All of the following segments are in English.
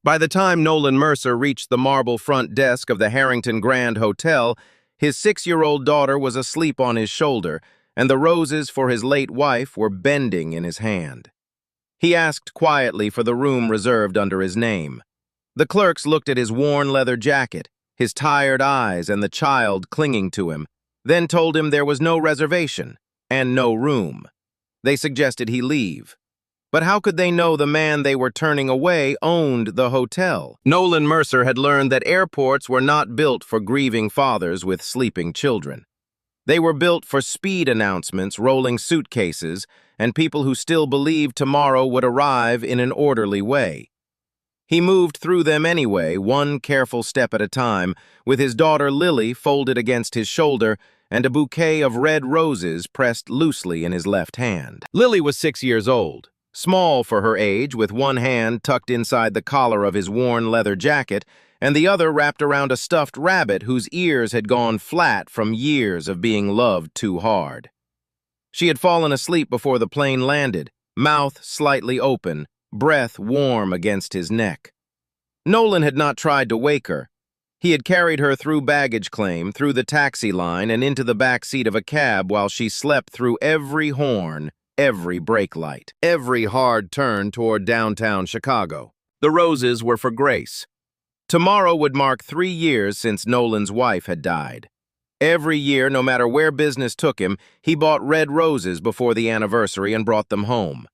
By the time Nolan Mercer reached the marble front desk of the Harrington Grand Hotel, his 6-year-old daughter was asleep on his shoulder, and the roses for his late wife were bending in his hand. He asked quietly for the room reserved under his name. The clerks looked at his worn leather jacket, his tired eyes, and the child clinging to him, then told him there was no reservation and no room. They suggested he leave. But how could they know the man they were turning away owned the hotel? Nolan Mercer had learned that airports were not built for grieving fathers with sleeping children. They were built for speed announcements, rolling suitcases, and people who still believed tomorrow would arrive in an orderly way. He moved through them anyway, one careful step at a time, with his daughter Lily folded against his shoulder and a bouquet of red roses pressed loosely in his left hand. Lily was 6 years old, small for her age, with one hand tucked inside the collar of his worn leather jacket and the other wrapped around a stuffed rabbit whose ears had gone flat from years of being loved too hard. She had fallen asleep before the plane landed, mouth slightly open, breath warm against his neck. Nolan had not tried to wake her. He had carried her through baggage claim, through the taxi line, and into the back seat of a cab while she slept through every horn, every brake light, every hard turn toward downtown Chicago. The roses were for Grace. Tomorrow would mark 3 years since Nolan's wife had died. Every year, no matter where business took him, he bought red roses before the anniversary and brought them home.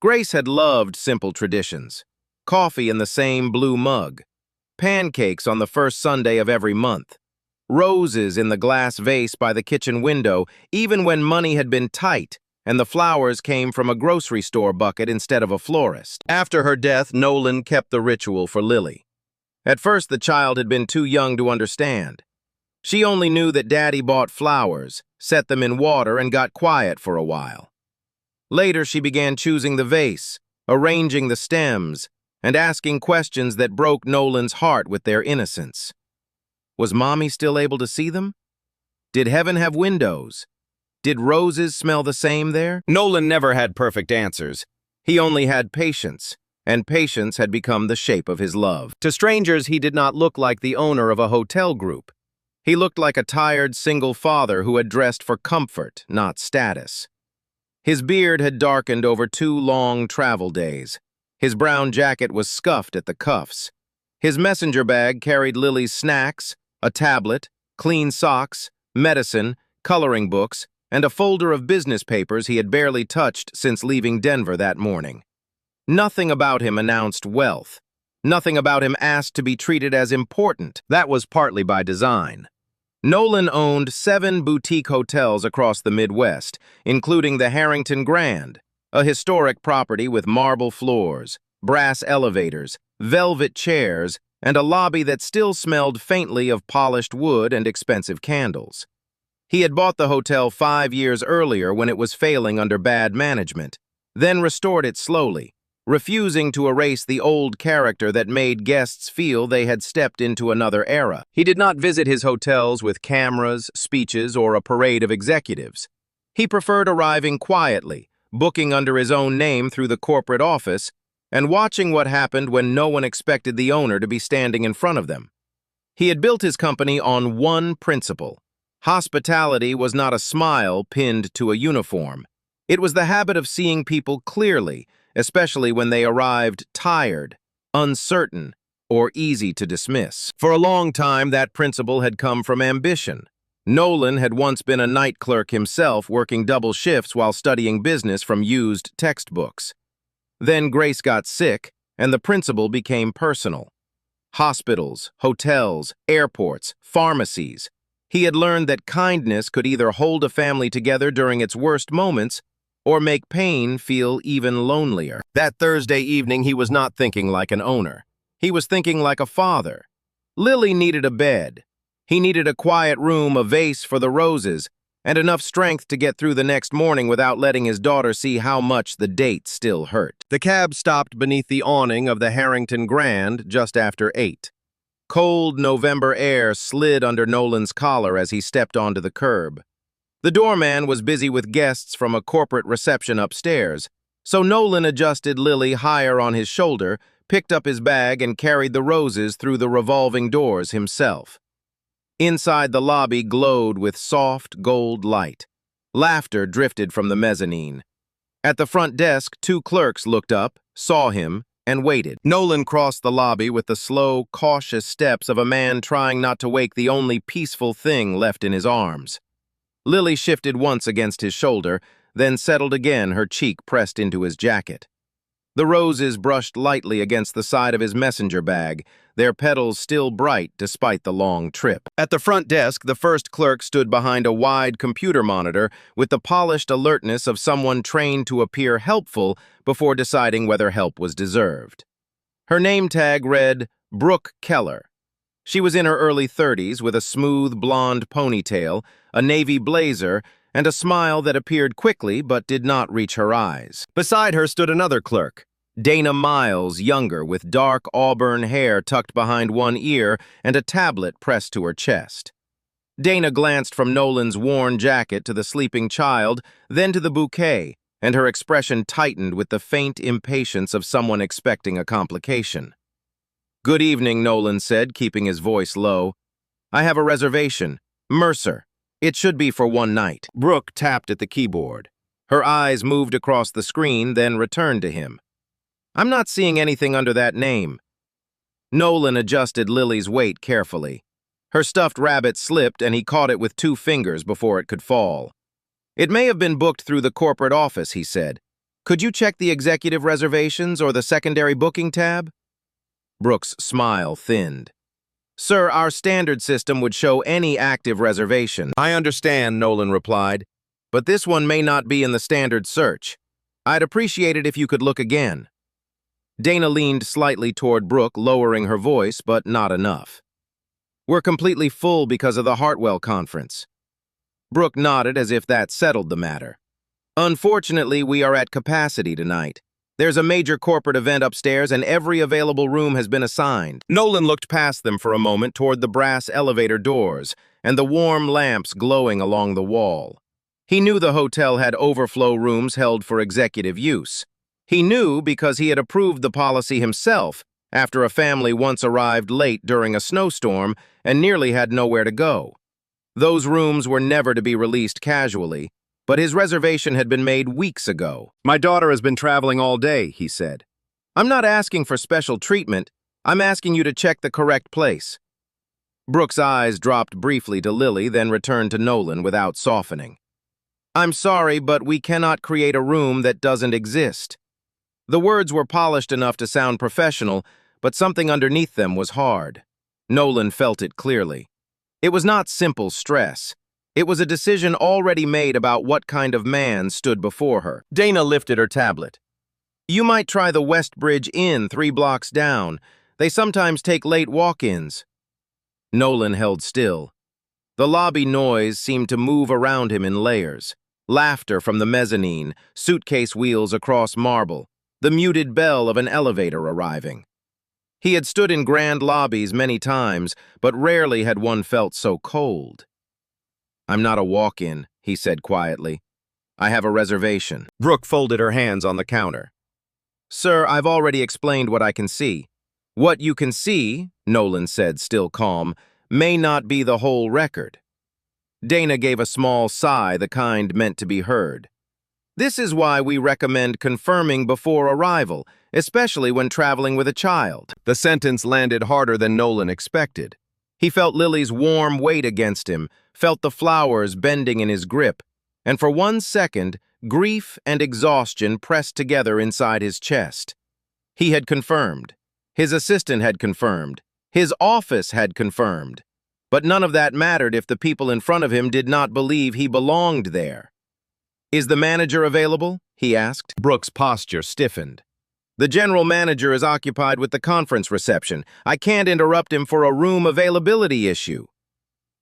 Grace had loved simple traditions. Coffee in the same blue mug, pancakes on the first Sunday of every month, roses in the glass vase by the kitchen window, even when money had been tight and the flowers came from a grocery store bucket instead of a florist. After her death, Nolan kept the ritual for Lily. At first, the child had been too young to understand. She only knew that Daddy bought flowers, set them in water, and got quiet for a while. Later, she began choosing the vase, arranging the stems, and asking questions that broke Nolan's heart with their innocence. Was Mommy still able to see them? Did heaven have windows? Did roses smell the same there? Nolan never had perfect answers. He only had patience, and patience had become the shape of his love. To strangers, he did not look like the owner of a hotel group. He looked like a tired single father who had dressed for comfort, not status. His beard had darkened over 2 long travel days. His brown jacket was scuffed at the cuffs. His messenger bag carried Lily's snacks, a tablet, clean socks, medicine, coloring books, and a folder of business papers he had barely touched since leaving Denver that morning. Nothing about him announced wealth. Nothing about him asked to be treated as important. That was partly by design. Nolan owned 7 boutique hotels across the Midwest, including the Harrington Grand, a historic property with marble floors, brass elevators, velvet chairs, and a lobby that still smelled faintly of polished wood and expensive candles. He had bought the hotel 5 years earlier when it was failing under bad management, then restored it slowly, refusing to erase the old character that made guests feel they had stepped into another era. He did not visit his hotels with cameras, speeches, or a parade of executives. He preferred arriving quietly, booking under his own name through the corporate office, and watching what happened when no one expected the owner to be standing in front of them. He had built his company on one principle. Hospitality was not a smile pinned to a uniform. It was the habit of seeing people clearly, especially when they arrived tired, uncertain, or easy to dismiss. For a long time, that principle had come from ambition. Nolan had once been a night clerk himself, working double shifts while studying business from used textbooks. Then Grace got sick, and the principle became personal. Hospitals, hotels, airports, pharmacies. He had learned that kindness could either hold a family together during its worst moments or make pain feel even lonelier. That Thursday evening, he was not thinking like an owner. He was thinking like a father. Lily needed a bed. He needed a quiet room, a vase for the roses, and enough strength to get through the next morning without letting his daughter see how much the date still hurt. The cab stopped beneath the awning of the Harrington Grand just after 8. Cold November air slid under Nolan's collar as he stepped onto the curb. The doorman was busy with guests from a corporate reception upstairs, so Nolan adjusted Lily higher on his shoulder, picked up his bag and carried the roses through the revolving doors himself. Inside, the lobby glowed with soft gold light. Laughter drifted from the mezzanine. At the front desk, two clerks looked up, saw him, and waited. Nolan crossed the lobby with the slow, cautious steps of a man trying not to wake the only peaceful thing left in his arms. Lily shifted once against his shoulder, then settled again, her cheek pressed into his jacket. The roses brushed lightly against the side of his messenger bag, their petals still bright despite the long trip. At the front desk, the first clerk stood behind a wide computer monitor with the polished alertness of someone trained to appear helpful before deciding whether help was deserved. Her name tag read Brooke Keller. She was in her early 30s with a smooth blonde ponytail, a navy blazer, and a smile that appeared quickly but did not reach her eyes. Beside her stood another clerk, Dana Miles, younger, with dark auburn hair tucked behind one ear and a tablet pressed to her chest. Dana glanced from Nolan's worn jacket to the sleeping child, then to the bouquet, and her expression tightened with the faint impatience of someone expecting a complication. "Good evening," Nolan said, keeping his voice low. "I have a reservation. Mercer. It should be for one night." Brooke tapped at the keyboard. Her eyes moved across the screen, then returned to him. "I'm not seeing anything under that name." Nolan adjusted Lily's weight carefully. Her stuffed rabbit slipped, and he caught it with 2 fingers before it could fall. "It may have been booked through the corporate office," he said. "Could you check the executive reservations or the secondary booking tab?" Brooke's smile thinned. "Sir, our standard system would show any active reservation." "I understand," Nolan replied, "but this one may not be in the standard search. I'd appreciate it if you could look again." Dana leaned slightly toward Brooke, lowering her voice, but not enough. "We're completely full because of the Hartwell conference." Brooke nodded as if that settled the matter. "Unfortunately, we are at capacity tonight. There's a major corporate event upstairs and every available room has been assigned." Nolan looked past them for a moment toward the brass elevator doors and the warm lamps glowing along the wall. He knew the hotel had overflow rooms held for executive use. He knew because he had approved the policy himself after a family once arrived late during a snowstorm and nearly had nowhere to go. Those rooms were never to be released casually, but his reservation had been made weeks ago. "My daughter has been traveling all day," he said. "I'm not asking for special treatment. I'm asking you to check the correct place." Brooke's eyes dropped briefly to Lily, then returned to Nolan without softening. "I'm sorry, but we cannot create a room that doesn't exist." The words were polished enough to sound professional, but something underneath them was hard. Nolan felt it clearly. It was not simple stress. It was a decision already made about what kind of man stood before her. Dana lifted her tablet. "You might try the Westbridge Inn 3 blocks down. They sometimes take late walk-ins." Nolan held still. The lobby noise seemed to move around him in layers. Laughter from the mezzanine, suitcase wheels across marble, the muted bell of an elevator arriving. He had stood in grand lobbies many times, but rarely had one felt so cold. "I'm not a walk-in," he said quietly. "I have a reservation." Brooke folded her hands on the counter. "Sir, I've already explained what I can see." "What you can see," Nolan said, still calm, "may not be the whole record." Dana gave a small sigh, the kind meant to be heard. "This is why we recommend confirming before arrival, especially when traveling with a child." The sentence landed harder than Nolan expected. He felt Lily's warm weight against him, felt the flowers bending in his grip, and for 1 second, grief and exhaustion pressed together inside his chest. He had confirmed. His assistant had confirmed. His office had confirmed. But none of that mattered if the people in front of him did not believe he belonged there. "Is the manager available?" he asked. Brooke's posture stiffened. "The general manager is occupied with the conference reception. I can't interrupt him for a room availability issue."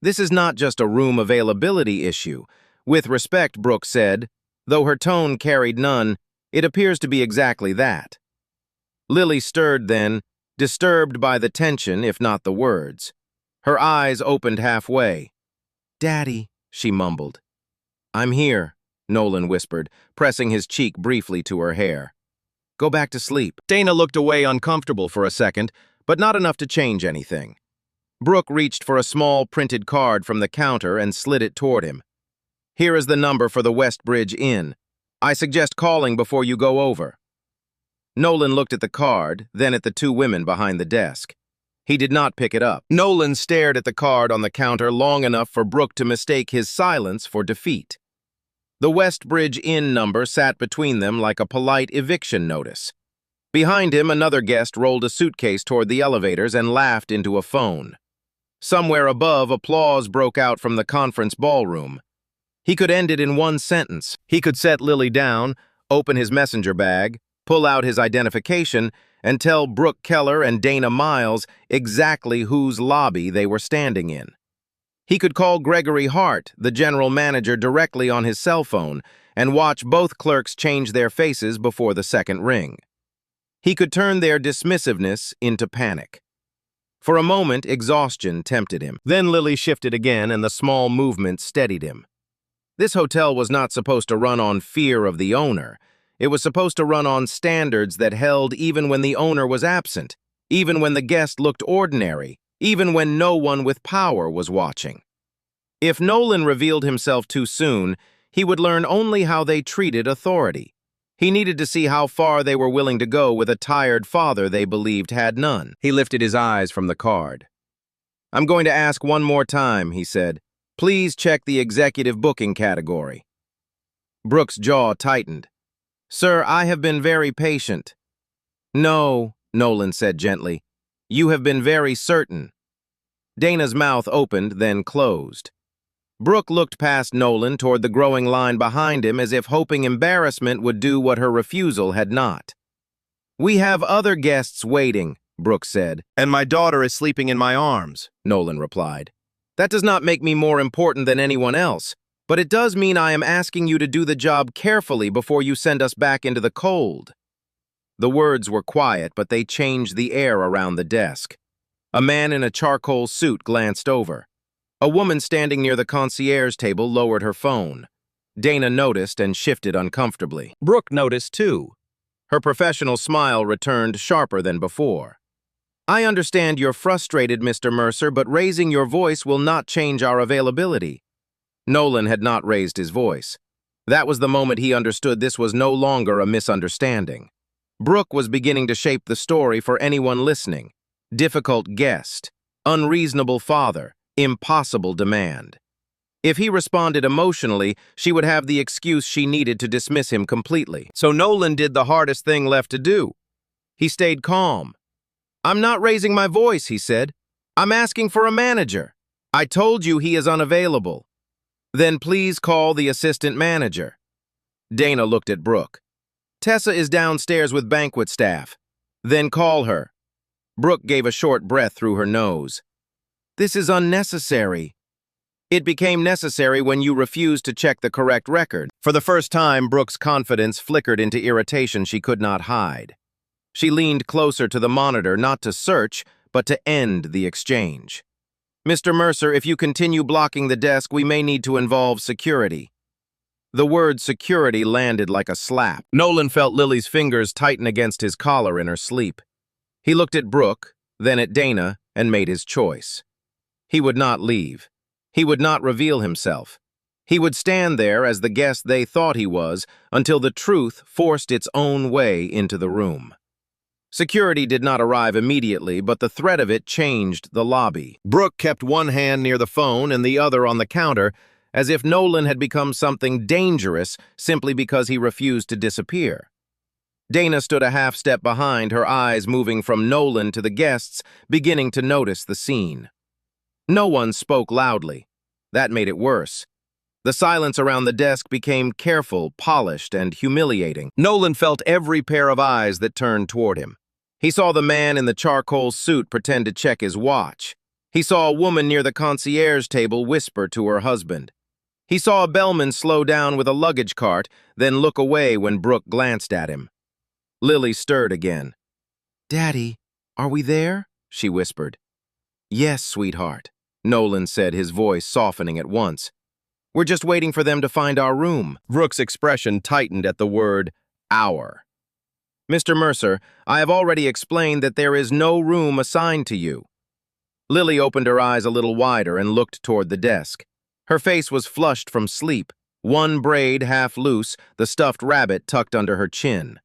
"This is not just a room availability issue. With respect," Brooke said, though her tone carried none, "it appears to be exactly that." Lily stirred then, disturbed by the tension, if not the words. Her eyes opened halfway. "Daddy," she mumbled. "I'm here," Nolan whispered, pressing his cheek briefly to her hair. Go back to sleep." Dana looked away uncomfortable for a second, but not enough to change anything. Brooke reached for a small printed card from the counter and slid it toward him. "Here is the number for the Westbridge Inn. I suggest calling before you go over." Nolan looked at the card, then at the two women behind the desk. He did not pick it up. Nolan stared at the card on the counter long enough for Brooke to mistake his silence for defeat. The Westbridge Inn number sat between them like a polite eviction notice. Behind him, another guest rolled a suitcase toward the elevators and laughed into a phone. Somewhere above, applause broke out from the conference ballroom. He could end it in one sentence. He could set Lily down, open his messenger bag, pull out his identification, and tell Brooke Keller and Dana Miles exactly whose lobby they were standing in. He could call Gregory Hart, the general manager, directly on his cell phone and watch both clerks change their faces before the second ring. He could turn their dismissiveness into panic. For a moment, exhaustion tempted him. Then Lily shifted again, and the small movement steadied him. This hotel was not supposed to run on fear of the owner. It was supposed to run on standards that held even when the owner was absent, even when the guest looked ordinary, even when no one with power was watching. If Nolan revealed himself too soon, he would learn only how they treated authority. He needed to see how far they were willing to go with a tired father they believed had none. He lifted his eyes from the card. "I'm going to ask one more time," he said. "Please check the executive booking category." Brooke's jaw tightened. "Sir, I have been very patient." "No," Nolan said gently. "You have been very certain." Dana's mouth opened, then closed. Brooke looked past Nolan toward the growing line behind him as if hoping embarrassment would do what her refusal had not. "We have other guests waiting," Brooke said. "And my daughter is sleeping in my arms," Nolan replied. "That does not make me more important than anyone else, but it does mean I am asking you to do the job carefully before you send us back into the cold." The words were quiet, but they changed the air around the desk. A man in a charcoal suit glanced over. A woman standing near the concierge table lowered her phone. Dana noticed and shifted uncomfortably. Brooke noticed, too. Her professional smile returned sharper than before. "I understand you're frustrated, Mr. Mercer, but raising your voice will not change our availability." Nolan had not raised his voice. That was the moment he understood this was no longer a misunderstanding. Brooke was beginning to shape the story for anyone listening. Difficult guest, unreasonable father, impossible demand. If he responded emotionally, she would have the excuse she needed to dismiss him completely. So Nolan did the hardest thing left to do. He stayed calm. "I'm not raising my voice," he said. "I'm asking for a manager. I told you he is unavailable." "Then please call the assistant manager." Dana looked at Brooke. "Tessa is downstairs with banquet staff. Then call her." Brooke gave a short breath through her nose. "This is unnecessary." "It became necessary when you refused to check the correct record." For the first time, Brooke's confidence flickered into irritation she could not hide. She leaned closer to the monitor, not to search, but to end the exchange. "Mr. Mercer, if you continue blocking the desk, we may need to involve security." The word security landed like a slap. Nolan felt Lily's fingers tighten against his collar in her sleep. He looked at Brooke, then at Dana, and made his choice. He would not leave. He would not reveal himself. He would stand there as the guest they thought he was until the truth forced its own way into the room. Security did not arrive immediately, but the threat of it changed the lobby. Brooke kept one hand near the phone and the other on the counter, as if Nolan had become something dangerous simply because he refused to disappear. Dana stood a half step behind, her eyes moving from Nolan to the guests, beginning to notice the scene. No one spoke loudly. That made it worse. The silence around the desk became careful, polished, and humiliating. Nolan felt every pair of eyes that turned toward him. He saw the man in the charcoal suit pretend to check his watch. He saw a woman near the concierge table whisper to her husband. He saw a bellman slow down with a luggage cart, then look away when Brooke glanced at him. Lily stirred again. "Daddy, are we there?" she whispered. "Yes, sweetheart," Nolan said, his voice softening at once. "We're just waiting for them to find our room." Brooke's expression tightened at the word, "our." Mr. Mercer, I have already explained that there is no room assigned to you. Lily opened her eyes a little wider and looked toward the desk. Her face was flushed from sleep, one braid half loose, the stuffed rabbit tucked under her chin.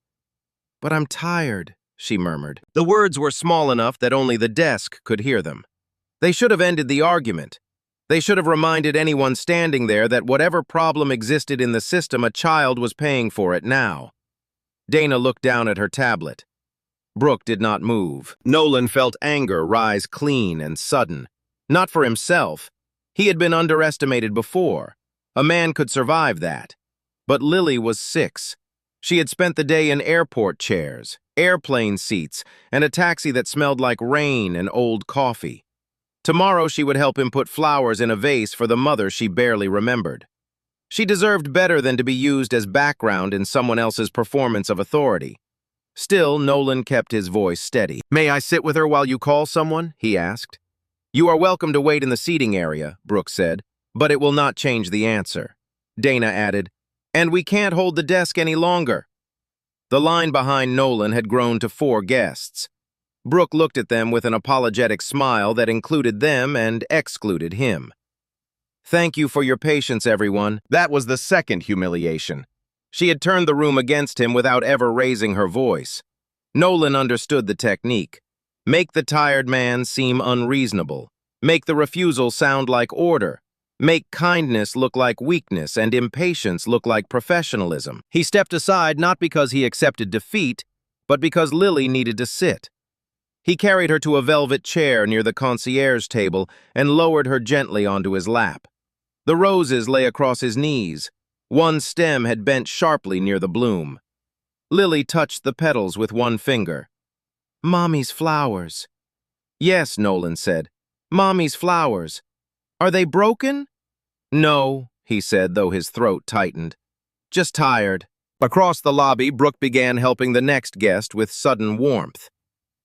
"But I'm tired," she murmured. The words were small enough that only the desk could hear them. They should have ended the argument. They should have reminded anyone standing there that whatever problem existed in the system, a child was paying for it now. Dana looked down at her tablet. Brooke did not move. Nolan felt anger rise clean and sudden. Not for himself. He had been underestimated before. A man could survive that. But Lily was 6. She had spent the day in airport chairs, airplane seats, and a taxi that smelled like rain and old coffee. Tomorrow she would help him put flowers in a vase for the mother she barely remembered. She deserved better than to be used as background in someone else's performance of authority. Still, Nolan kept his voice steady. "May I sit with her while you call someone?" he asked. "You are welcome to wait in the seating area," Brooke said, "but it will not change the answer." Dana added, "And we can't hold the desk any longer." The line behind Nolan had grown to 4 guests. Brooke looked at them with an apologetic smile that included them and excluded him. "Thank you for your patience, everyone." That was the second humiliation. She had turned the room against him without ever raising her voice. Nolan understood the technique. Make the tired man seem unreasonable. Make the refusal sound like order. Make kindness look like weakness and impatience look like professionalism. He stepped aside not because he accepted defeat, but because Lily needed to sit. He carried her to a velvet chair near the concierge table and lowered her gently onto his lap. The roses lay across his knees. One stem had bent sharply near the bloom. Lily touched the petals with one finger. "Mommy's flowers." "Yes," Nolan said. "Mommy's flowers. Are they broken?" "No," he said, though his throat tightened. "Just tired." Across the lobby, Brooke began helping the next guest with sudden warmth.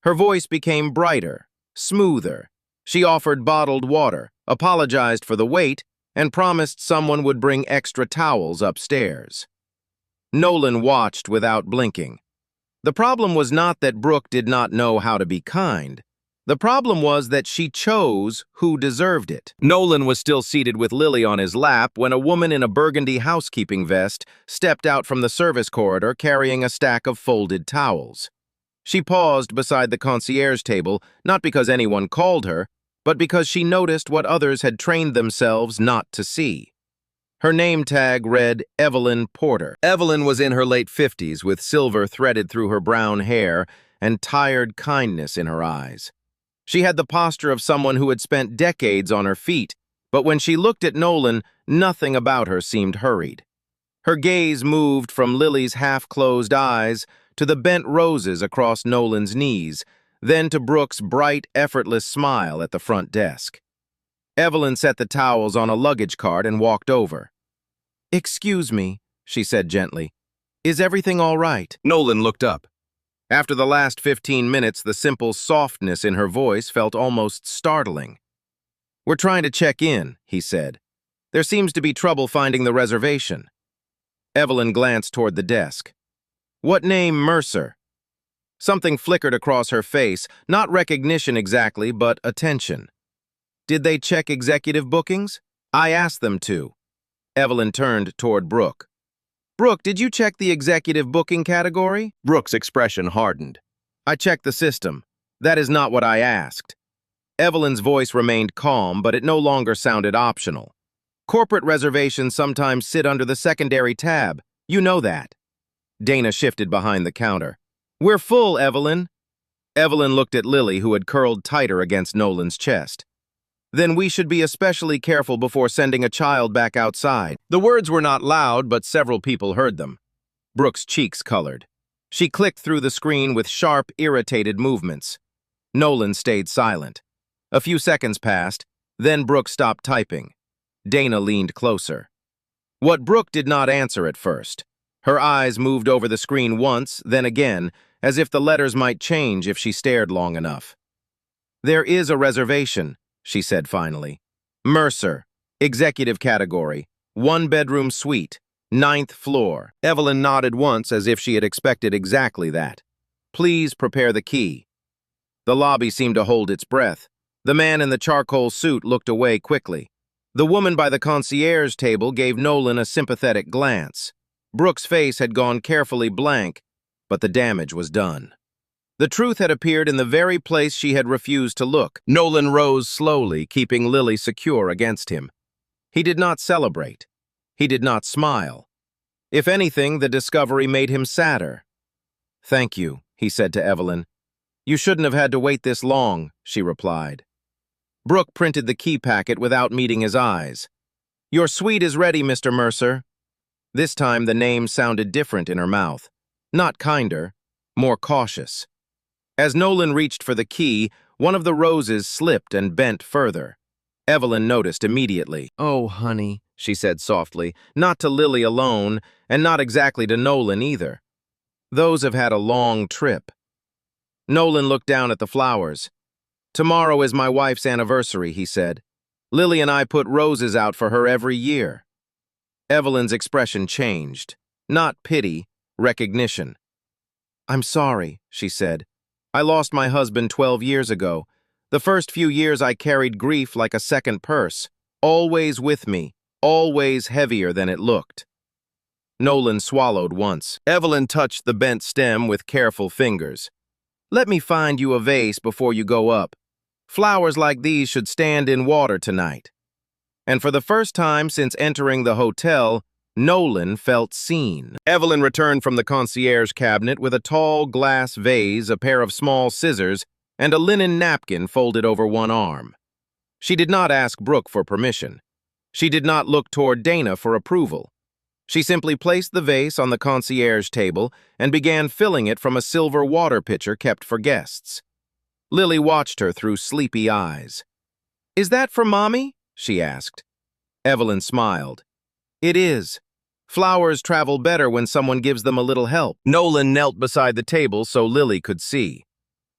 Her voice became brighter, smoother. She offered bottled water, apologized for the wait, and promised someone would bring extra towels upstairs. Nolan watched without blinking. The problem was not that Brooke did not know how to be kind. The problem was that she chose who deserved it. Nolan was still seated with Lily on his lap when a woman in a burgundy housekeeping vest stepped out from the service corridor carrying a stack of folded towels. She paused beside the concierge table, not because anyone called her, but because she noticed what others had trained themselves not to see. Her name tag read Evelyn Porter. Evelyn was in her late 50s with silver threaded through her brown hair and tired kindness in her eyes. She had the posture of someone who had spent decades on her feet, but when she looked at Nolan, nothing about her seemed hurried. Her gaze moved from Lily's half-closed eyes to the bent roses across Nolan's knees, then to Brooke's bright, effortless smile at the front desk. Evelyn set the towels on a luggage cart and walked over. "Excuse me," she said gently. "Is everything all right?" Nolan looked up. After the last 15 minutes, the simple softness in her voice felt almost startling. "We're trying to check in," he said. "There seems to be trouble finding the reservation." Evelyn glanced toward the desk. "What name, Mercer?" Something flickered across her face, not recognition exactly, but attention. "Did they check executive bookings?" "I asked them to." Evelyn turned toward Brooke. "Brooke, did you check the executive booking category?" Brooke's expression hardened. "I checked the system. That is not what I asked." Evelyn's voice remained calm, but it no longer sounded optional. "Corporate reservations sometimes sit under the secondary tab. You know that." Dana shifted behind the counter. "We're full, Evelyn." Evelyn looked at Lily, who had curled tighter against Nolan's chest. "Then we should be especially careful before sending a child back outside." The words were not loud, but several people heard them. Brooke's cheeks colored. She clicked through the screen with sharp, irritated movements. Nolan stayed silent. A few seconds passed, then Brooke stopped typing. Dana leaned closer. What Brooke did not answer at first. Her eyes moved over the screen once, then again, as if the letters might change if she stared long enough. "There is a reservation," she said finally. "Mercer, executive category, 1-bedroom suite, 9th floor." Evelyn nodded once as if she had expected exactly that. Please prepare the key." The lobby seemed to hold its breath. The man in the charcoal suit looked away quickly. The woman by the concierge table gave Nolan a sympathetic glance. Brooke's face had gone carefully blank, but the damage was done. The truth had appeared in the very place she had refused to look. Nolan rose slowly, keeping Lily secure against him. He did not celebrate. He did not smile. If anything, the discovery made him sadder. "Thank you," he said to Evelyn. "You shouldn't have had to wait this long," she replied. Brooke printed the key packet without meeting his eyes. "Your suite is ready, Mr. Mercer." This time the name sounded different in her mouth. Not kinder, more cautious. As Nolan reached for the key, one of the roses slipped and bent further. Evelyn noticed immediately. "Oh, honey," she said softly, not to Lily alone, and not exactly to Nolan either. "Those have had a long trip." Nolan looked down at the flowers. "Tomorrow is my wife's anniversary," he said. "Lily and I put roses out for her every year." Evelyn's expression changed. Not pity, recognition. "I'm sorry," she said. "I lost my husband 12 years ago. The first few years I carried grief like a second purse, always with me, always heavier than it looked." Nolan swallowed once. Evelyn touched the bent stem with careful fingers. "Let me find you a vase before you go up. Flowers like these should stand in water tonight." And for the first time since entering the hotel, Nolan felt seen. Evelyn returned from the concierge cabinet with a tall glass vase, a pair of small scissors, and a linen napkin folded over one arm. She did not ask Brooke for permission. She did not look toward Dana for approval. She simply placed the vase on the concierge table and began filling it from a silver water pitcher kept for guests. Lily watched her through sleepy eyes. "Is that for Mommy?" she asked. Evelyn smiled. "It is. Flowers travel better when someone gives them a little help." Nolan knelt beside the table so Lily could see.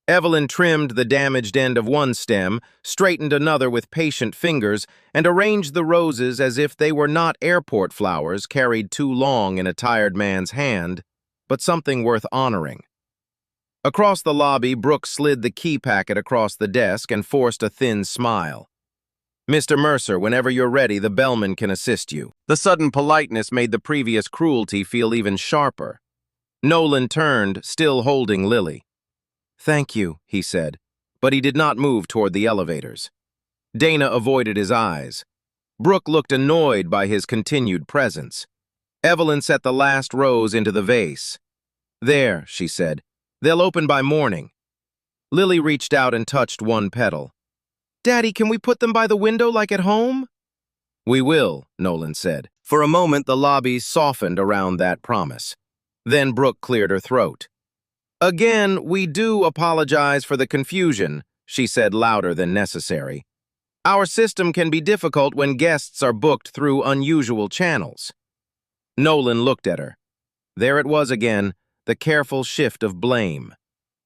Evelyn trimmed the damaged end of one stem, straightened another with patient fingers, and arranged the roses as if they were not airport flowers carried too long in a tired man's hand, but something worth honoring. Across the lobby, Brooke slid the key packet across the desk and forced a thin smile. "Mr. Mercer, whenever you're ready, the bellman can assist you." The sudden politeness made the previous cruelty feel even sharper. Nolan turned, still holding Lily. "Thank you," he said, but he did not move toward the elevators. Dana avoided his eyes. Brooke looked annoyed by his continued presence. Evelyn set the last rose into the vase. "There," she said. "They'll open by morning." Lily reached out and touched one petal. "Daddy, can we put them by the window like at home?" "We will," Nolan said. For a moment, the lobby softened around that promise. Then Brooke cleared her throat. "Again, we do apologize for the confusion," she said louder than necessary. "Our system can be difficult when guests are booked through unusual channels." Nolan looked at her. There it was again, the careful shift of blame.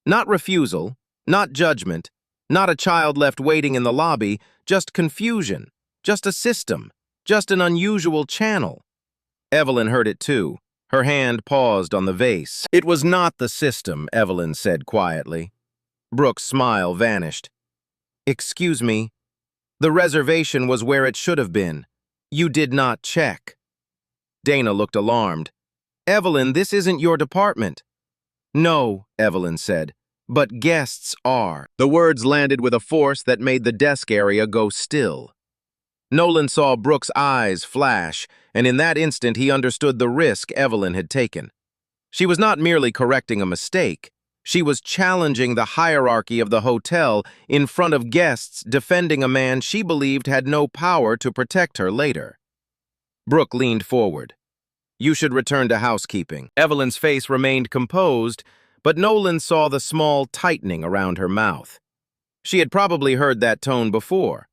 Not refusal, not judgment, not a child left waiting in the lobby, just confusion, just a system, just an unusual channel. Evelyn heard it too. Her hand paused on the vase. "It was not the system," Evelyn said quietly. Brooke's smile vanished. "Excuse me. The reservation was where it should have been. You did not check." Dana looked alarmed. "Evelyn, this isn't your department." "No," Evelyn said, "but guests are." The words landed with a force that made the desk area go still. Nolan saw Brooke's eyes flash, and in that instant he understood the risk Evelyn had taken. She was not merely correcting a mistake. She was challenging the hierarchy of the hotel in front of guests, defending a man she believed had no power to protect her later. Brooke leaned forward. "You should return to housekeeping." Evelyn's face remained composed, but Nolan saw the small tightening around her mouth. She had probably heard that tone before.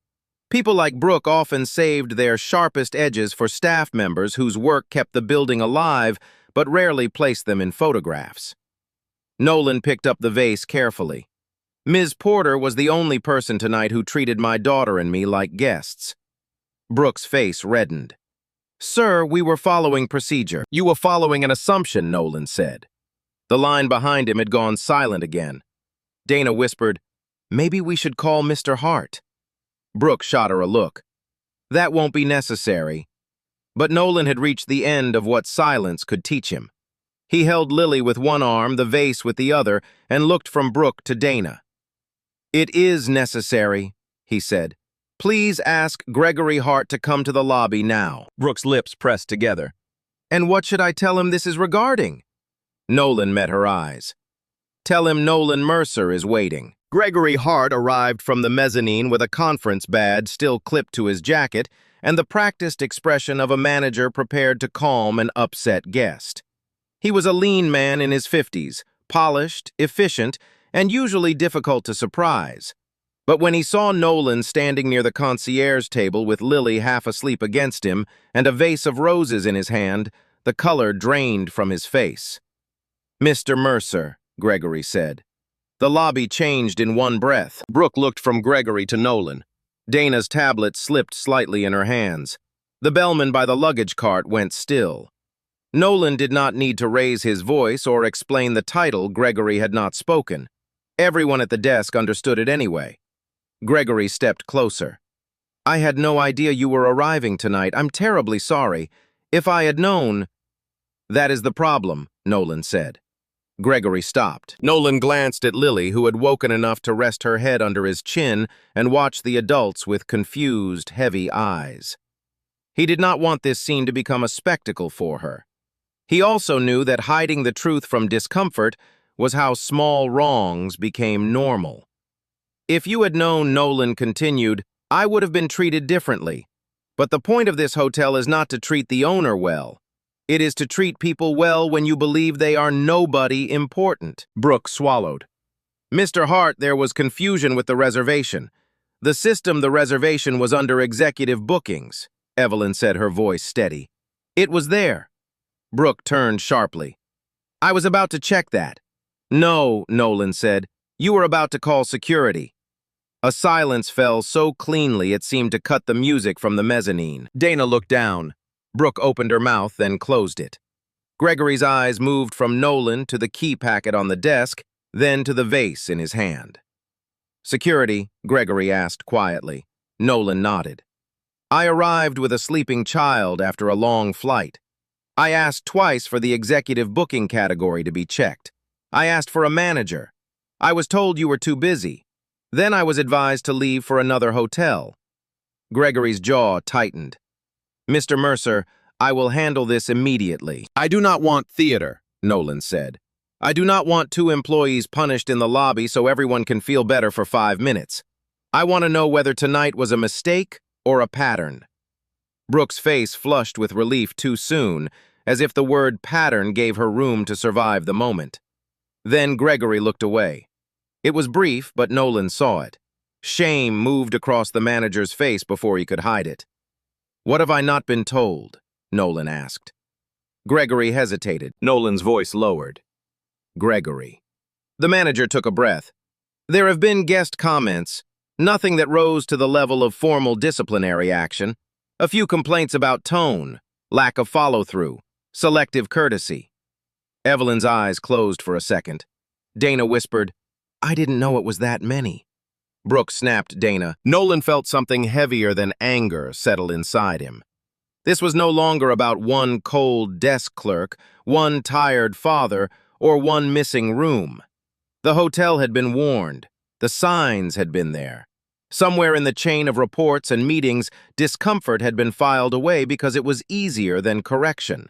People like Brooke often saved their sharpest edges for staff members whose work kept the building alive, but rarely placed them in photographs. Nolan picked up the vase carefully. "Ms. Porter was the only person tonight who treated my daughter and me like guests." Brooke's face reddened. "Sir, we were following procedure." "You were following an assumption," Nolan said. The line behind him had gone silent again. Dana whispered, "Maybe we should call Mr. Hart." Brooke shot her a look. "That won't be necessary." But Nolan had reached the end of what silence could teach him. He held Lily with one arm, the vase with the other, and looked from Brooke to Dana. "It is necessary," he said. "Please ask Gregory Hart to come to the lobby now." Brooke's lips pressed together. "And what should I tell him this is regarding?" Nolan met her eyes. "Tell him Nolan Mercer is waiting." Gregory Hart arrived from the mezzanine with a conference badge still clipped to his jacket and the practiced expression of a manager prepared to calm an upset guest. He was a lean man in his 50s, polished, efficient, and usually difficult to surprise. But when he saw Nolan standing near the concierge table with Lily half asleep against him and a vase of roses in his hand, the color drained from his face. "Mr. Mercer," Gregory said. The lobby changed in one breath. Brooke looked from Gregory to Nolan. Dana's tablet slipped slightly in her hands. The bellman by the luggage cart went still. Nolan did not need to raise his voice or explain the title Gregory had not spoken. Everyone at the desk understood it anyway. Gregory stepped closer. "I had no idea you were arriving tonight. I'm terribly sorry. If I had known—" "That is the problem," Nolan said. Gregory stopped. Nolan glanced at Lily, who had woken enough to rest her head under his chin and watch the adults with confused, heavy eyes. He did not want this scene to become a spectacle for her. He also knew that hiding the truth from discomfort was how small wrongs became normal. "If you had known," Nolan continued, "I would have been treated differently. But the point of this hotel is not to treat the owner well. It is to treat people well when you believe they are nobody important." Brooke swallowed. "Mr. Hart, there was confusion with the reservation. The reservation was under executive bookings," Evelyn said, her voice steady. "It was there." Brooke turned sharply. "I was about to check that." "No," Nolan said. "You were about to call security." A silence fell so cleanly it seemed to cut the music from the mezzanine. Dana looked down. Brooke opened her mouth, then closed it. Gregory's eyes moved from Nolan to the key packet on the desk, then to the vase in his hand. "Security?" Gregory asked quietly. Nolan nodded. "I arrived with a sleeping child after a long flight. I asked twice for the executive booking category to be checked. I asked for a manager. I was told you were too busy. Then I was advised to leave for another hotel." Gregory's jaw tightened. "Mr. Mercer, I will handle this immediately." "I do not want theater," Nolan said. "I do not want 2 employees punished in the lobby so everyone can feel better for 5 minutes. I want to know whether tonight was a mistake or a pattern." Brooke's face flushed with relief too soon, as if the word pattern gave her room to survive the moment. Then Gregory looked away. It was brief, but Nolan saw it. Shame moved across the manager's face before he could hide it. "What have I not been told?" Nolan asked. Gregory hesitated. Nolan's voice lowered. "Gregory." The manager took a breath. "There have been guest comments, nothing that rose to the level of formal disciplinary action. A few complaints about tone, lack of follow-through, selective courtesy." Evelyn's eyes closed for a second. Dana whispered, "I didn't know it was that many." Brooke snapped Dana. Nolan felt something heavier than anger settle inside him. This was no longer about one cold desk clerk, one tired father, or one missing room. The hotel had been warned. The signs had been there. Somewhere in the chain of reports and meetings, discomfort had been filed away because it was easier than correction.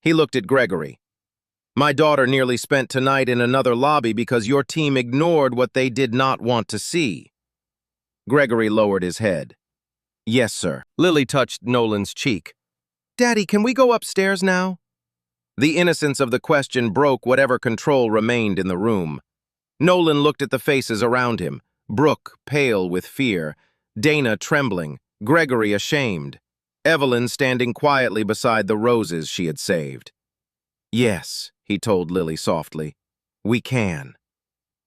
He looked at Gregory. "My daughter nearly spent tonight in another lobby because your team ignored what they did not want to see." Gregory lowered his head. "Yes, sir." Lily touched Nolan's cheek. "Daddy, can we go upstairs now?" The innocence of the question broke whatever control remained in the room. Nolan looked at the faces around him, Brooke pale with fear, Dana trembling, Gregory ashamed, Evelyn standing quietly beside the roses she had saved. "Yes," he told Lily softly, "we can."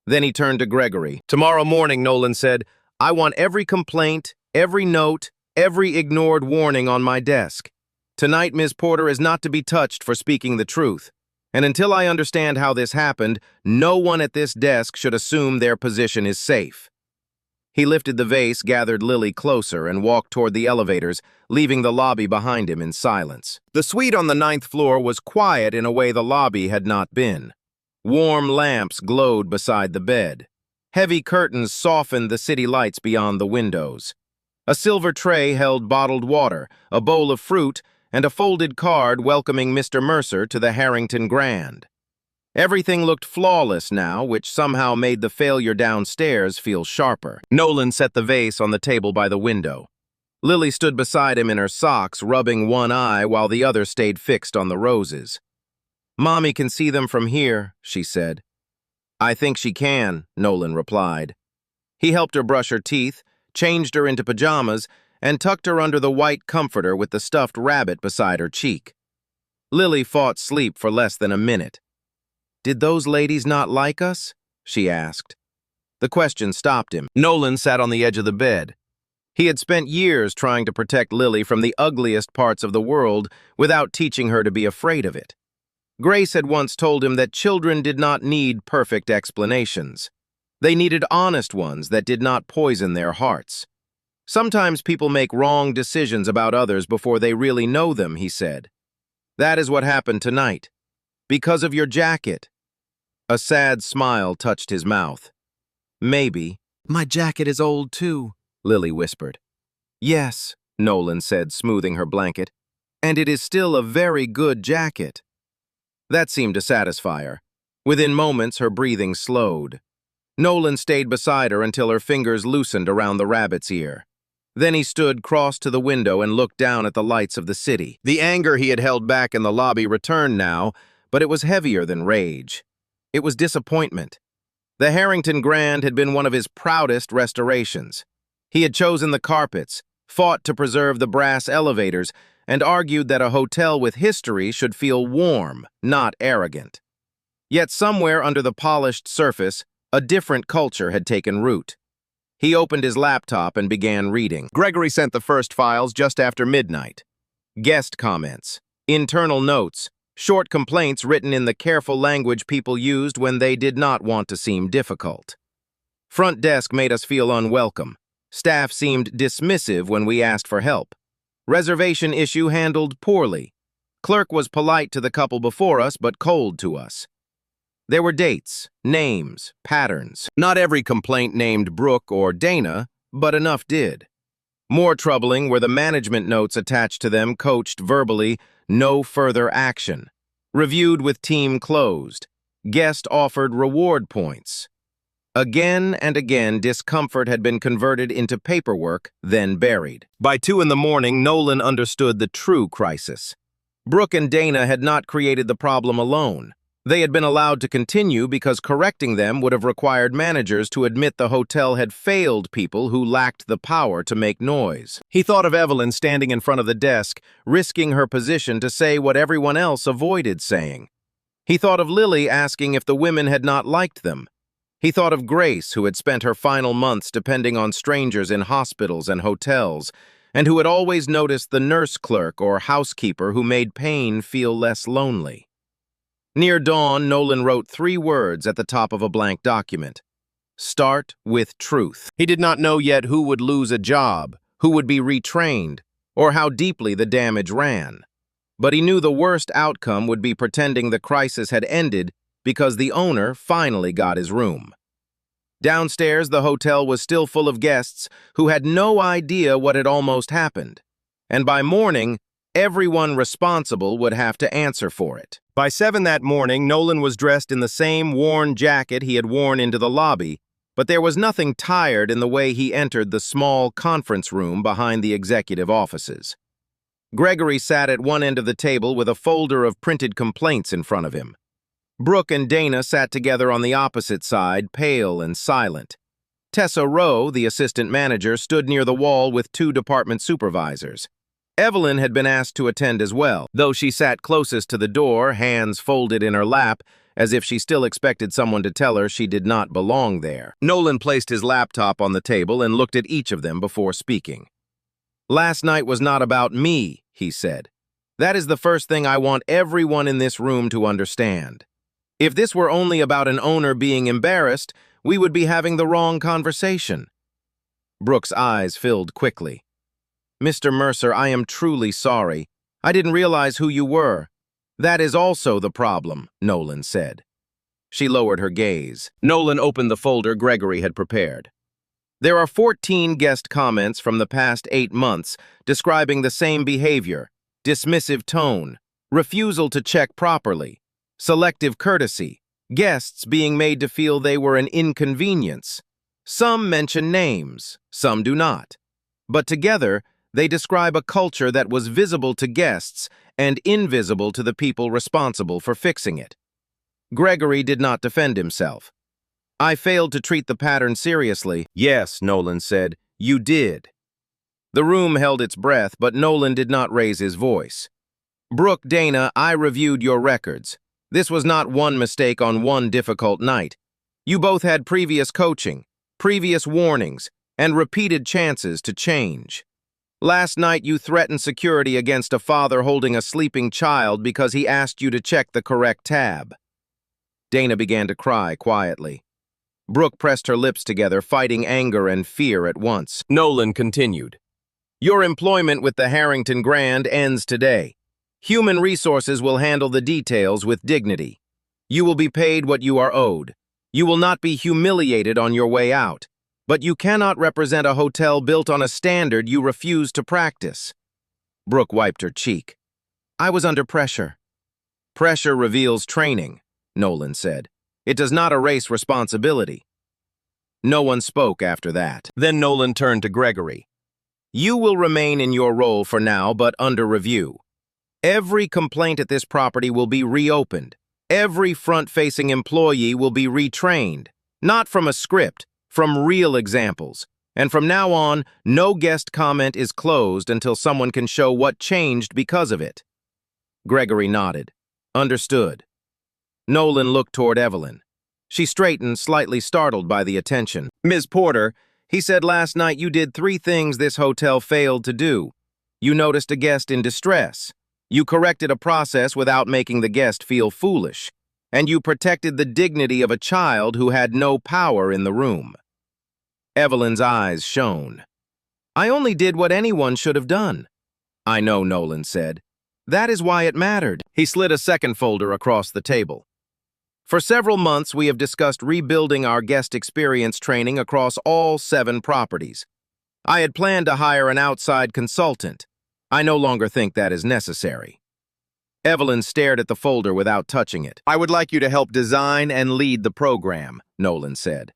Then he turned to Gregory. "Tomorrow morning," Nolan said, "I want every complaint, every note, every ignored warning on my desk. Tonight, Ms. Porter is not to be touched for speaking the truth. And until I understand how this happened, no one at this desk should assume their position is safe." He lifted the vase, gathered Lily closer, and walked toward the elevators, leaving the lobby behind him in silence. The suite on the 9th floor was quiet in a way the lobby had not been. Warm lamps glowed beside the bed. Heavy curtains softened the city lights beyond the windows. A silver tray held bottled water, a bowl of fruit, and a folded card welcoming Mr. Mercer to the Harrington Grand. Everything looked flawless now, which somehow made the failure downstairs feel sharper. Nolan set the vase on the table by the window. Lily stood beside him in her socks, rubbing one eye while the other stayed fixed on the roses. "Mommy can see them from here," she said. "I think she can," Nolan replied. He helped her brush her teeth, changed her into pajamas, and tucked her under the white comforter with the stuffed rabbit beside her cheek. Lily fought sleep for less than a minute. "Did those ladies not like us?" she asked. The question stopped him. Nolan sat on the edge of the bed. He had spent years trying to protect Lily from the ugliest parts of the world without teaching her to be afraid of it. Grace had once told him that children did not need perfect explanations. They needed honest ones that did not poison their hearts. "Sometimes people make wrong decisions about others before they really know them," he said. "That is what happened tonight. Because of your jacket." A sad smile touched his mouth. "Maybe." "My jacket is old too," Lily whispered. "Yes," Nolan said, smoothing her blanket. "And it is still a very good jacket." That seemed to satisfy her. Within moments, her breathing slowed. Nolan stayed beside her until her fingers loosened around the rabbit's ear. Then he stood crossed to the window and looked down at the lights of the city. The anger he had held back in the lobby returned now, but it was heavier than rage. It was disappointment. The Harrington Grand had been one of his proudest restorations. He had chosen the carpets, fought to preserve the brass elevators, and argued that a hotel with history should feel warm, not arrogant. Yet somewhere under the polished surface, a different culture had taken root. He opened his laptop and began reading. Gregory sent the first files just after midnight. Guest comments, internal notes, short complaints written in the careful language people used when they did not want to seem difficult. Front desk made us feel unwelcome. Staff seemed dismissive when we asked for help. Reservation issue handled poorly. Clerk was polite to the couple before us, but cold to us. There were dates, names, patterns. Not every complaint named Brooke or Dana, but enough did. More troubling were the management notes attached to them, coached verbally, "No further action." Reviewed with team closed. Guest offered reward points. Again and again, discomfort had been converted into paperwork, then buried. By 2 in the morning, Nolan understood the true crisis. Brooke and Dana had not created the problem alone. They had been allowed to continue because correcting them would have required managers to admit the hotel had failed people who lacked the power to make noise. He thought of Evelyn standing in front of the desk, risking her position to say what everyone else avoided saying. He thought of Lily asking if the women had not liked them. He thought of Grace, who had spent her final months depending on strangers in hospitals and hotels, and who had always noticed the nurse clerk or housekeeper who made pain feel less lonely. Near dawn, Nolan wrote 3 words at the top of a blank document. Start with truth. He did not know yet who would lose a job, who would be retrained, or how deeply the damage ran. But he knew the worst outcome would be pretending the crisis had ended because the owner finally got his room. Downstairs, the hotel was still full of guests who had no idea what had almost happened. And by morning, everyone responsible would have to answer for it. By 7 that morning, Nolan was dressed in the same worn jacket he had worn into the lobby, but there was nothing tired in the way he entered the small conference room behind the executive offices. Gregory sat at one end of the table with a folder of printed complaints in front of him. Brooke and Dana sat together on the opposite side, pale and silent. Tessa Rowe, the assistant manager, stood near the wall with 2 department supervisors. Evelyn had been asked to attend as well, though she sat closest to the door, hands folded in her lap, as if she still expected someone to tell her she did not belong there. Nolan placed his laptop on the table and looked at each of them before speaking. "Last night was not about me," he said. That is the first thing I want everyone in this room to understand. If this were only about an owner being embarrassed, we would be having the wrong conversation." Brooke's eyes filled quickly. "Mr. Mercer, I am truly sorry. I didn't realize who you were." "That is also the problem," Nolan said. She lowered her gaze. Nolan opened the folder Gregory had prepared. "There are 14 guest comments from the past 8 months describing the same behavior: dismissive tone, refusal to check properly, selective courtesy, guests being made to feel they were an inconvenience. Some mention names, some do not. But together, they describe a culture that was visible to guests and invisible to the people responsible for fixing it." Gregory did not defend himself. "I failed to treat the pattern seriously." "Yes," Nolan said, "you did." The room held its breath, but Nolan did not raise his voice. "Brooke, Dana, I reviewed your records. This was not one mistake on one difficult night. You both had previous coaching, previous warnings, and repeated chances to change. Last night you threatened security against a father holding a sleeping child because he asked you to check the correct tab." Dana began to cry quietly. Brooke pressed her lips together, fighting anger and fear at once. Nolan continued. "Your employment with the Harrington Grand ends today. Human Resources will handle the details with dignity. You will be paid what you are owed. You will not be humiliated on your way out. But you cannot represent a hotel built on a standard you refuse to practice." Brooke wiped her cheek. "I was under pressure." "Pressure reveals training," Nolan said. "It does not erase responsibility." No one spoke after that. Then Nolan turned to Gregory. "You will remain in your role for now, but under review. Every complaint at this property will be reopened. Every front-facing employee will be retrained, not from a script, from real examples. And from now on, no guest comment is closed until someone can show what changed because of it." Gregory nodded. "Understood." Nolan looked toward Evelyn. She straightened, slightly startled by the attention. "Ms. Porter, he said last night you did 3 things this hotel failed to do. You noticed a guest in distress. You corrected a process without making the guest feel foolish. And you protected the dignity of a child who had no power in the room." Evelyn's eyes shone. "I only did what anyone should have done." "I know," Nolan said. "That is why it mattered." He slid a second folder across the table. "For several months, we have discussed rebuilding our guest experience training across all 7 properties. I had planned to hire an outside consultant. I no longer think that is necessary." Evelyn stared at the folder without touching it. "I would like you to help design and lead the program," Nolan said.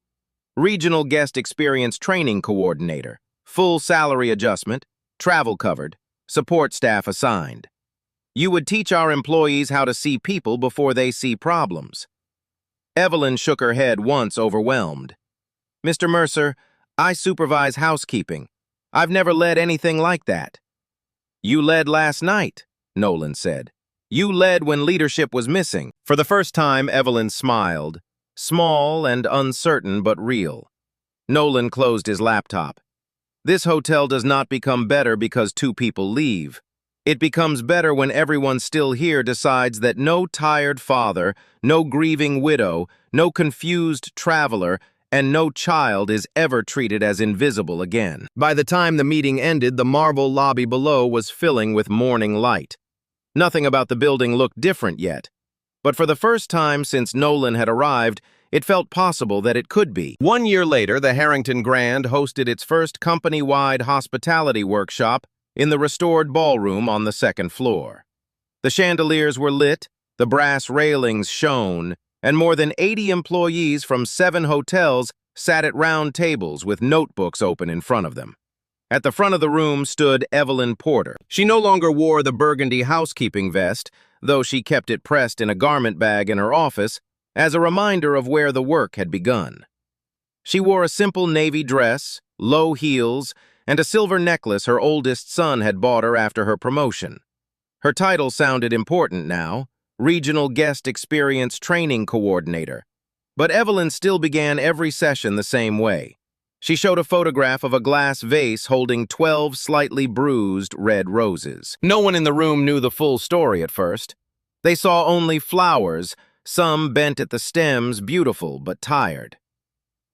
"Regional Guest Experience Training Coordinator, full salary adjustment, travel covered, support staff assigned. You would teach our employees how to see people before they see problems." Evelyn shook her head once, overwhelmed. "Mr. Mercer, I supervise housekeeping. I've never led anything like that." "You led last night," Nolan said. "You led when leadership was missing." For the first time, Evelyn smiled. Small and uncertain, but real. Nolan closed his laptop. "This hotel does not become better because 2 people leave. It becomes better when everyone still here decides that no tired father, no grieving widow, no confused traveler, and no child is ever treated as invisible again." By the time the meeting ended, the marble lobby below was filling with morning light. Nothing about the building looked different yet. But for the first time since Nolan had arrived, it felt possible that it could be. 1 year later, the Harrington Grand hosted its first company-wide hospitality workshop in the restored ballroom on the 2nd floor. The chandeliers were lit, the brass railings shone, and more than 80 employees from 7 hotels sat at round tables with notebooks open in front of them. At the front of the room stood Evelyn Porter. She no longer wore the burgundy housekeeping vest, though she kept it pressed in a garment bag in her office as a reminder of where the work had begun. She wore a simple navy dress, low heels, and a silver necklace her oldest son had bought her after her promotion. Her title sounded important now, Regional Guest Experience Training Coordinator. But Evelyn still began every session the same way. She showed a photograph of a glass vase holding 12 slightly bruised red roses. No one in the room knew the full story at first. They saw only flowers, some bent at the stems, beautiful but tired.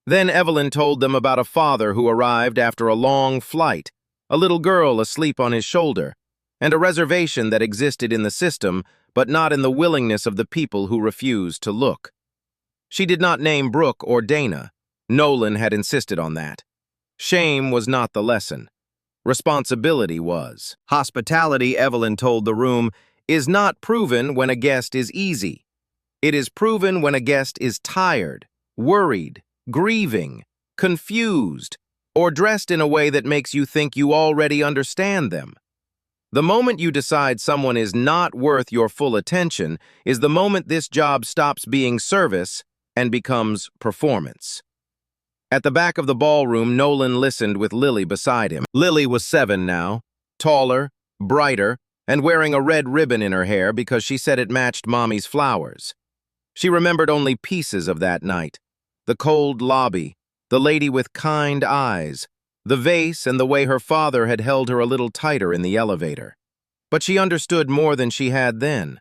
Then Evelyn told them about a father who arrived after a long flight, a little girl asleep on his shoulder, and a reservation that existed in the system but not in the willingness of the people who refused to look. She did not name Brooke or Dana. Nolan had insisted on that. Shame was not the lesson. Responsibility was. Hospitality, Evelyn told the room, is not proven when a guest is easy. It is proven when a guest is tired, worried, grieving, confused, or dressed in a way that makes you think you already understand them. The moment you decide someone is not worth your full attention is the moment this job stops being service and becomes performance. At the back of the ballroom, Nolan listened with Lily beside him. Lily was 7 now, taller, brighter, and wearing a red ribbon in her hair because she said it matched Mommy's flowers. She remembered only pieces of that night. The cold lobby, the lady with kind eyes, the vase and the way her father had held her a little tighter in the elevator. But she understood more than she had then.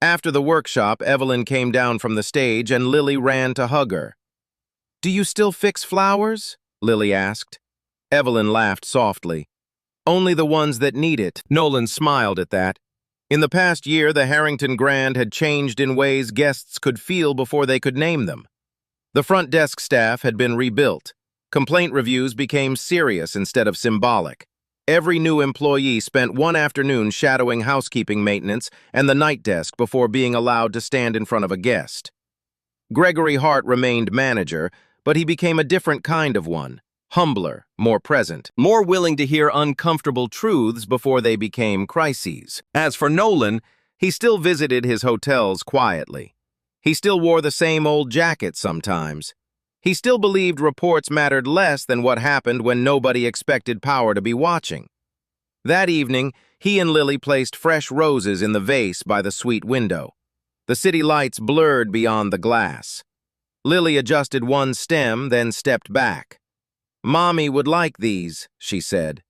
After the workshop, Evelyn came down from the stage and Lily ran to hug her. "Do you still fix flowers?" Lily asked. Evelyn laughed softly. "Only the ones that need it." Nolan smiled at that. In the past year, the Harrington Grand had changed in ways guests could feel before they could name them. The front desk staff had been rebuilt. Complaint reviews became serious instead of symbolic. Every new employee spent one afternoon shadowing housekeeping maintenance and the night desk before being allowed to stand in front of a guest. Gregory Hart remained manager, but he became a different kind of one, humbler, more present, more willing to hear uncomfortable truths before they became crises. As for Nolan, he still visited his hotels quietly. He still wore the same old jacket sometimes. He still believed reports mattered less than what happened when nobody expected power to be watching. That evening, he and Lily placed fresh roses in the vase by the suite window. The city lights blurred beyond the glass. Lily adjusted one stem, then stepped back. "Mommy would like these," she said.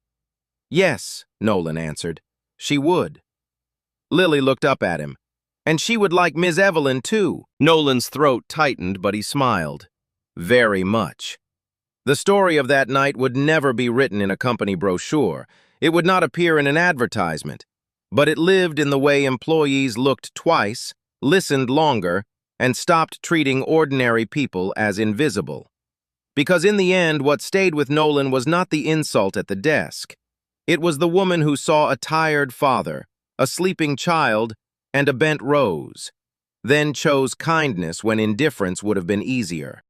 "Yes," Nolan answered. "She would." Lily looked up at him. "And she would like Ms. Evelyn, too." Nolan's throat tightened, but he smiled. Very much. The story of that night would never be written in a company brochure. It would not appear in an advertisement. But it lived in the way employees looked twice, listened longer, and stopped treating ordinary people as invisible. Because in the end, what stayed with Nolan was not the insult at the desk. It was the woman who saw a tired father, a sleeping child, and a bent rose, then chose kindness when indifference would have been easier.